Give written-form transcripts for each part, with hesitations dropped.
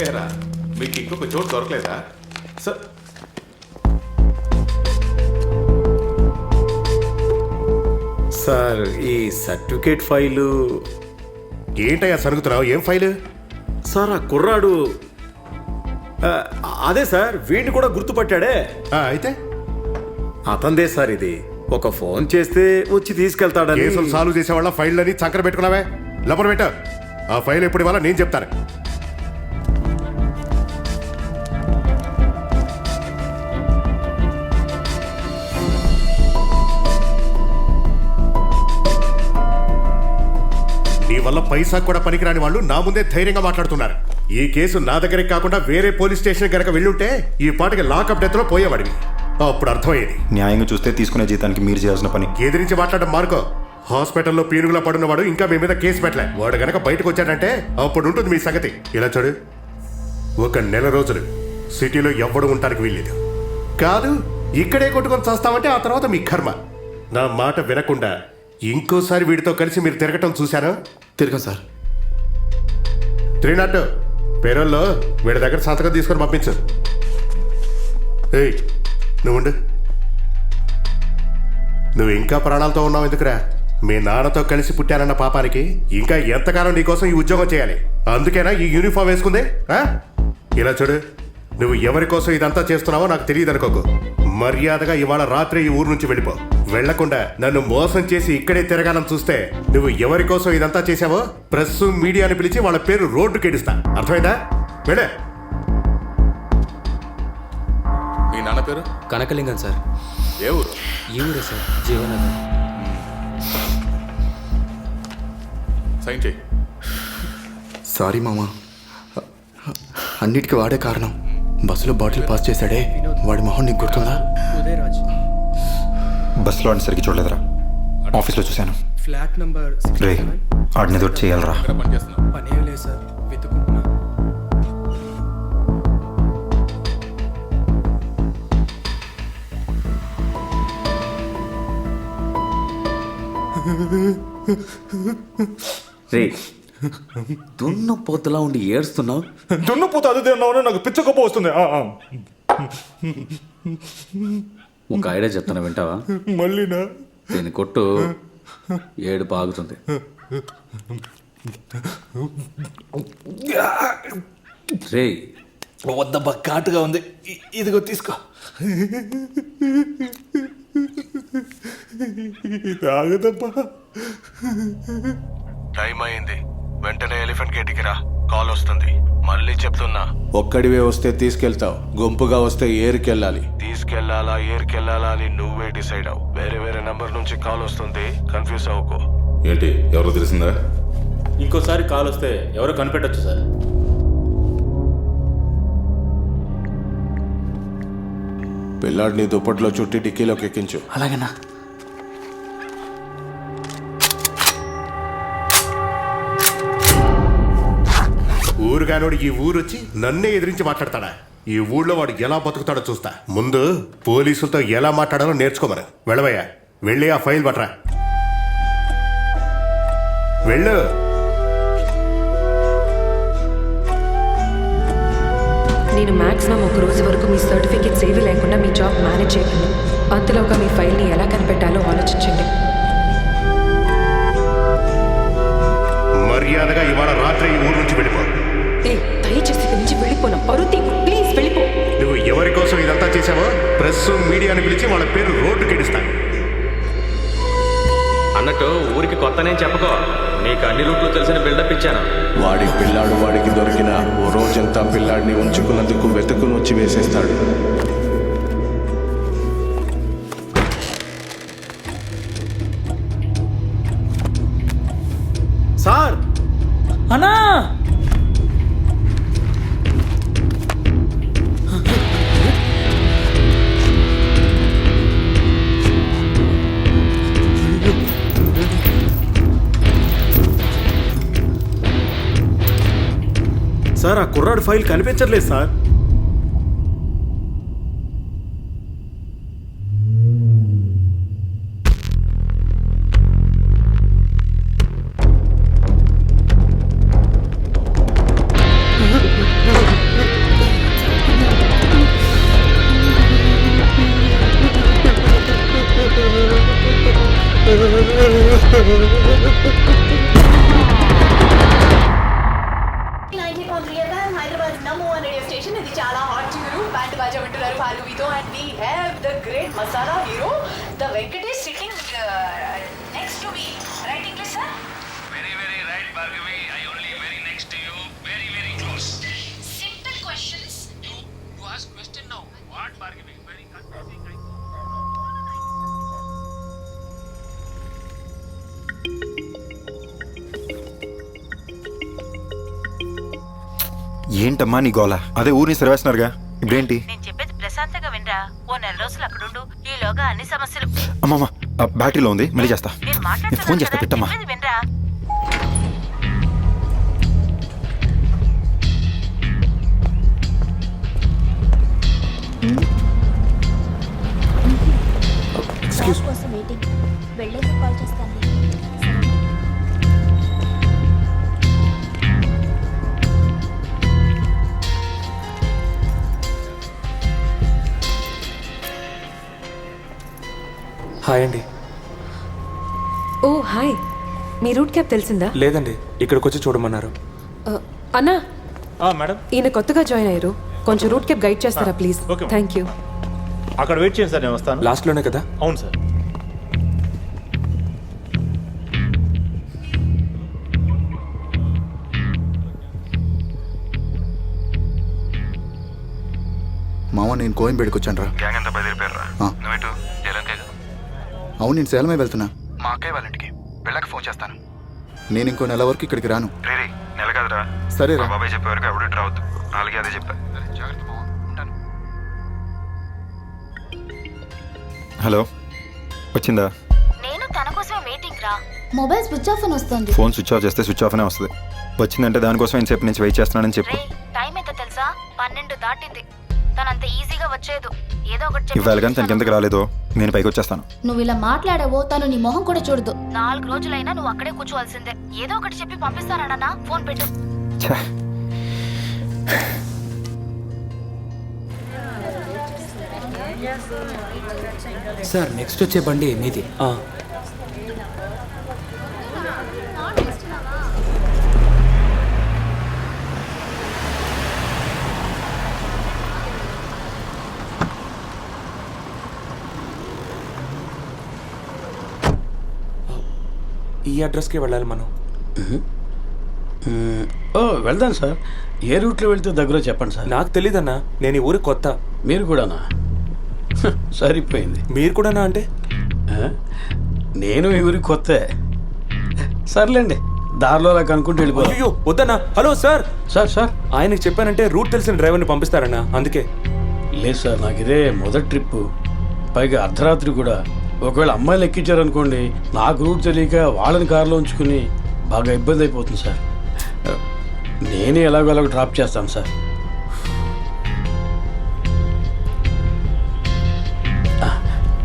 ఏరా మీకు ఇంకొక చోటు దొరకలేదా? సార్ సార్ ఈ సర్టిఫికేట్ ఫైలు ఏంటయ్యా సరుగుతున్నావు? ఏం ఫైలు? సార్ ఆ కుర్రాడు అదే సార్ వీడిని కూడా గుర్తుపట్టాడే. అయితే అతందే సార్ ఇది. ఒక ఫోన్ చేస్తే వచ్చి తీసుకెళ్తాడని. కేసులు సాల్వ్ చేసేవాళ్ళ ఫైళ్ళని చక్కర పెట్టుకున్నావే. లోపల పెట్ట. ఆ ఫైల్ ఎప్పుడు ఇవ్వాలా నేను చెప్తాను. నీ వల్ల పైసా కూడా పనికిరాని వాళ్ళు నా ముందే ధైర్యంగా మాట్లాడుతున్నారు. ఈ కేసు నా దగ్గరికి కాకుండా వేరే పోలీస్ స్టేషన్ కనుక వెళ్ళుంటే ఈ పాటికి లాకప్ డెత్ లో పోయేవాడివి. అప్పుడు అర్థమయ్యేది. న్యాయంగా చూస్తే తీసుకునే జీతానికి మీరు చేయాల్సిన పని. ఎదిరించి మాట్లాడడం మార్కో. హాస్పిటల్లో పీనుగులా పడున్నవాడు ఇంకా మీ మీద కేసు పెట్టలే. వాడు గనక బయటకు వచ్చాడంటే అప్పుడు ఉంటుంది మీ సంగతి. ఇలా చూడు, ఒక నెల రోజులు సిటీలో ఎవ్వడు ఉండటానికి వీల్లేదు. కాదు ఇక్కడే కొట్టుకొని చేస్తామంటే ఆ తర్వాత మీ కర్మ. నా మాట వినకుండా ఇంకోసారి వీడితో కలిసి మీరు తిరగటం చూశారా? తిరగం సార్. 302 పేరోల్లో వీడి దగ్గర సంతకం తీసుకొని పంపించు. ఏయ్ నువ్వుండు. నువ్వు ఇంకా ప్రాణాలతో ఉన్నావు ఎందుకురా? మీ నాన్నతో కలిసి పుట్టానన్న పాపానికి ఇంకా ఎంతకాలం నీకోసం ఈ ఉద్యోగం చేయాలి? అందుకేనా ఈ యూనిఫామ్ వేసుకుంది? ఇలా చూడు, నువ్వు ఎవరి కోసం ఇదంతా చేస్తున్నావో నాకు తెలియదు అనుకోకు. మర్యాదగా ఇవాళ రాత్రి ఈ ఊరు నుంచి వెళ్ళిపో. వెళ్లకుండా నన్ను మోసం చేసి ఇక్కడే తిరగాలని చూస్తే నువ్వు ఎవరి కోసం ఇదంతా చేశావో ప్రెస్ మీడియాని పిలిచి వాళ్ళ పేరు రోడ్డుకి ఎడుస్తా. అర్థమైందా? వెళ్ళే. మీ నాన్న పేరు? కనకలింగం సార్. ఏ ఊరు? ఈ ఊరే సార్, జీవనగర్. సైన్ చేయి. సారీ మామా, అన్నిటికీ వాడే కారణం. బస్సులో బాటిల్ పాస్ చేశాడే, వాడి మొహం నీకు గుర్తుందా? బస్సులో అని సరిగ్గా చూడలేదురా, ఆఫీస్లో చూశాను. ఫ్లాట్ నంబర్ రే ఆడిని ఎదురు చేయాలరా. ఎక్కడ పని చేస్తున్నావు? పనేం లేదు సార్, వెతుకుంటున్నా. రే దున్నపోతులా ఉండి ఏడుస్తున్నావు. దున్నపోతే అది తిన్నావు, నాకు పిచ్చకొప్ప వస్తుంది. ఒక ఐడియా చెప్తాను, వింటావా? మళ్ళీనా? దీన్ని కొట్టు, ఏడుపు ఆగుతుంది. రే వద్దబ్బా, ఘాటుగా ఉంది. ఇదిగో తీసుకో. తాగదబ్బా. టైం అయింది, వెంటనే ఎలిఫెంట్ గేట్కి రా. కాల్ వస్తుంది. మళ్ళీ చెప్తున్నా, ఒక్కడివే వస్తే తీసుకెళ్తావు, గుంపుగా వస్తే ఏరుకెళ్ళాలి. తీసుకెళ్లాలా ఏరుకెళ్లాలా అని నువ్వే డిసైడ్ అవు. వేరే వేరే నంబర్ నుంచి కాల్ వస్తుంది, కన్ఫ్యూజ్ అవ్వకు. ఏంటి, ఎవరో తెలిసిందా? ఇంకోసారి కాల్ వస్తే ఎవరో కనిపెట్టచ్చు సార్. పిల్లాడిని దుప్పట్లో చుట్టి డిక్కీలోకి ఎక్కించు. అలాగేనా? ఊరుగానోడు ఈ ఊరొచ్చి నన్నే ఎదిరించి మాట్లాడతాడా? ఈ ఊళ్ళో వాడు ఎలా బతుకుతాడో చూస్తా. ముందు పోలీసులతో ఎలా మాట్లాడాలో నేర్చుకోమను. వెళ్ళవయ్యా, వెళ్ళి ఆ ఫైల్ పట్రా. వెళ్ళు. నేను మ్యాక్సిమం ఒక రోజు వరకు మీ సర్టిఫికేట్స్ ఏవి లేకుండా మీ జాబ్ మేనేజ్ చేయగలను. అంతలోగా మీ ఫైల్ని ఎలా కనిపెట్టాలో ఆలోచించండి. మర్యాదగా ఇవాళ రాత్రి ఈ ఊరు నుంచి వెళ్ళిపో. దయచేసి ఇక్కడి నుంచి వెళ్ళిపోనా పరుతి, ప్లీజ్ వెళ్ళిపో. నువ్వు ఎవరి కోసం ఇదంతా చేశావో ప్రెస్ మీడియాని పిలిచి వాళ్ళ పేరు రోడ్డుకి ఎడుస్తా. అన్నట్టు ఊరికి కొత్తనే చెప్పుకో, నీకు అన్ని రూట్లు తెలిసిన బిల్డప్ ఇచ్చాను. వాడి పిల్లాడు వాడికి దొరికిన ఓ రోజంతా పిల్లాడిని ఉంచుకున్నందుకు వెతుకుని వచ్చి వేసేస్తాడు. సార్ అన్నా, సార్ ఆ కుర్రాడు ఫైల్ కనిపించట్లేదు సార్. మజా వింటున్నారు భార్గవితో and we have the great masala hero the Venkatesh sitting next to me right English sir very very right Bhargavi I only very next to you very very close simple questions you ask question now what Bhargavi very confusing ఏంటమ్మా నీ గోల? అదే ఊరిని సర్వేస్తున్నారుగా, ఇప్పుడేంటి? నేను చెప్పేది ప్రశాంతంగా వినరా. ఓ నెల రోజులు అక్కడుండు, ఈలోగా అన్ని సమస్యలు. అమ్మమ్మ బ్యాటరీలో ఉంది, మళ్ళీ చేస్తా. నేను నేను ఫోన్ చేస్తా, పెట్టమ్మా. చెప్పేది వినరా. కోసం వెయిటింగ్. వెళ్ళాక కాల్ చేస్తాను. హాయ్ అండి. ఓ హాయ్, మీ రూట్ క్యాబ్ తెలిసిందా? లేదండి, ఇక్కడికి వచ్చి చూడమన్నారు. అన్నా, మేడం ఈయన కొత్తగా జాయిన్ అయ్యారు, కొంచెం రూట్ క్యాబ్ గైడ్ చేస్తారా ప్లీజ్? ఓకే. Thank you. అక్కడ వెయిట్ చేయండి సార్, నేను వస్తాను. లాస్ట్లోనే కదా? అవును సార్. మామ నేను కోయంబేడుకి వచ్చాను రా. గ్యాంగ్ అంతా బయలుదేరిపోయారా? నువ్వేటు జలంకే? అవును, నేను సేలమే వెళ్తున్నా. మా అక్కయ్య వాళ్ళ ఇంటికి వెళ్ళాక ఫోన్ చేస్తాను. నేను ఇంకో నెల వరకు ఇక్కడికి రాను. రే నెల కాదురా. సరే రా. బాబాయ్ చెప్పే వరకు ఎవరు రావద్దు, అలాగే అదే చెప్పా. హలో, వచ్చిందా? నేను తన కోసమే వెయిటింగ్ రా. మొబైల్ స్విచ్ ఆఫ్ అని వస్తుంది. ఫోన్ స్విచ్ ఆఫ్ చేస్తే స్విచ్ ఆఫ్ అనే వస్తుంది. వచ్చిందంటే దానికోసం ఇంతసేపు నుంచి వెయిట్ చేస్తున్నానని చెప్పు. టైం ఎంత తెలుసా? 12 దాటింది. తనంత ఈజీగా వచ్చేదు. ఏదో ఒకటి చెప్పి ఇవాళ కానీ తనకి ఎందుకు రాలేదో నేను పైకి వచ్చేస్తాను. నువ్వు ఇలా మాట్లాడావో తను నీ మొహం కూడా చూడదు. 4 రోజులైనా నువ్వు అక్కడే కూర్చోవాల్సిందే. ఏదో ఒకటి చెప్పి పంపిస్తానన్నా. ఫోన్ పెట్టు. ఛే, సార్ నెక్స్ట్ వచ్చే బండి మీది. ఈ అడ్రస్కే వెళ్ళాలి మనం. వెళ్దాం సార్. ఏ రూట్లో వెళ్తే దగ్గర చెప్పండి సార్. నాకు తెలీదన్నా, నేను ఈ ఊరు కొత్త. మీరు కూడానా? సరిపోయింది. మీరు కూడానా అంటే? నేను ఈ ఊరికి కొత్త. సర్లేండి, దారిలో అలా కనుక్కుంటూ వెళ్ళిపోయి. అయ్యో వద్దన్నా. Hello sir. సార్ ఆయనకి చెప్పానంటే రూట్ తెలిసిన డ్రైవర్ని పంపిస్తారన్నా, అందుకే. లేదు సార్, నాకు ఇదే మొదటి ట్రిప్పు, పైగా అర్ధరాత్రి కూడా. ఒకవేళ అమ్మాయిలు ఎక్కించారనుకోండి, నాకు రూట్ తెలియక వాళ్ళని కారులో ఉంచుకుని బాగా ఇబ్బంది అయిపోతుంది సార్. నేనే ఎలాగో డ్రాప్ చేస్తాను sir.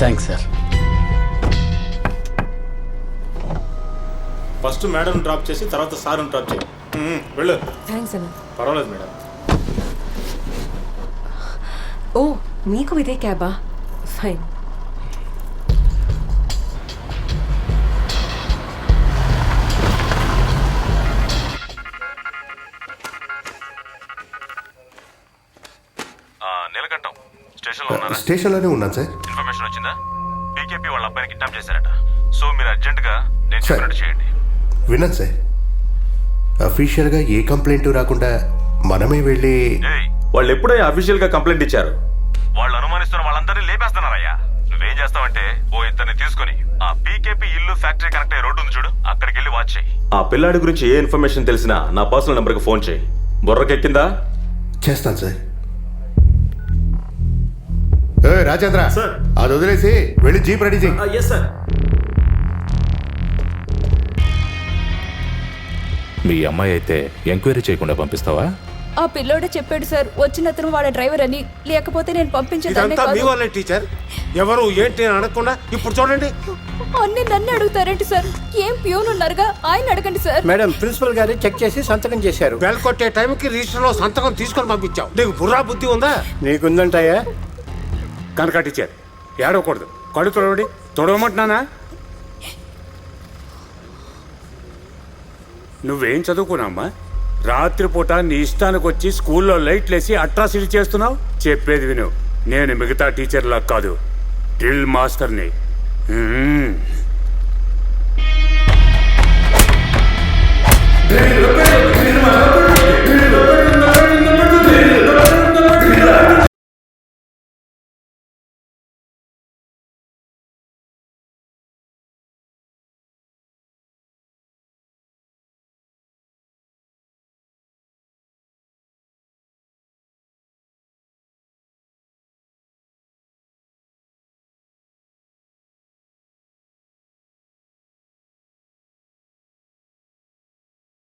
Thanks sir. First madam drop చేసి తర్వాత సార్ని డ్రాప్ చేయి. వెళ్ళు. థ్యాంక్స్ అన్నా. పర్వాలేదు మేడం. ఓ మీకు ఇదే క్యాబా? ఫైన్. నీలకంఠం స్టేషన్లో ఉన్నారా? స్టేషన్లోనే ఉన్నాను సార్. ఇన్ఫర్మేషన్ వచ్చిందా? పీకేపీ వాళ్ళ అబ్బాయిని కిడ్నాప్ చేశారట. సో మీరు అర్జెంటుగా నేను సార్. చెప్పినట్టు చేయండి. విన్నాను సార్. అఫీషియల్గా ఏ కంప్లైంట్ రాకుండా మనమే వెళ్ళి. వాళ్ళు ఎప్పుడో అఫీషియల్ గా కంప్లైంట్ ఇచ్చారు. వాళ్ళు అనుమానిస్తున్న వాళ్ళందరినీ లేపేస్తున్నారయ్యా. నువ్వేం చేస్తావంటే ఓ ఇద్దరిని తీసుకుని ఆ పీకేపీ ఇల్లు ఫ్యాక్టరీ కనెక్ట్ అయ్యే రోడ్డు ఉంది చూడు, అక్కడికి వెళ్ళి వాచ్ చేయి. ఆ పిల్లాడి గురించి ఏ ఇన్ఫర్మేషన్ తెలిసినా నా పర్సనల్ నెంబర్కి ఫోన్ చేయి. బుర్రకెక్కిందా? చేస్తాను సార్. రాజేంద్ర సార్. అది వదిలేసి వెళ్ళి జీప్ రెడీ చేయి. Yes sir. మీ అమ్మాయి అయితే ఎంక్వైరీ చేయకుండా పంపిస్తావా? ఆ పిల్లోడే చెప్పాడు సార్, వచ్చిన అతను వాళ్ళ డ్రైవర్ అని. లేకపోతే నేను పంపించేదాన్ని కాదు. టీచర్ ఎవరు ఏంటి అని అడగకుండా ఇప్పుడు చూడండి. అన్ని నన్ను అడుగుతారేంటి సార్? ఏం ప్యూన్ ఉన్నారుగా, ఆయన అడగండి సార్. మేడం, ప్రిన్సిపల్ గారు చెక్ చేసి సంతకం చేశారు. బెల్ కొట్టే టైంకి రిజిస్టర్ లో సంతకం తీసుకొని పంపించావు. నీకు బుర్రా బుద్ధి ఉందా? నీకుందంటాయా? కనుక టీచర్ ఏడవకూడదు. కళ్ళు తొడవడి. తొడవమంటున్నానా? నువ్వేం చదువుకున్నామ్మా? రాత్రిపూట నీ ఇష్టానికి వచ్చి స్కూల్లో లైట్లేసి అట్రాసిటీ చేస్తున్నావు. చెప్పేది విను, నేను మిగతా టీచర్లా కాదు, డ్రిల్ మాస్టర్ని. డ్రిల్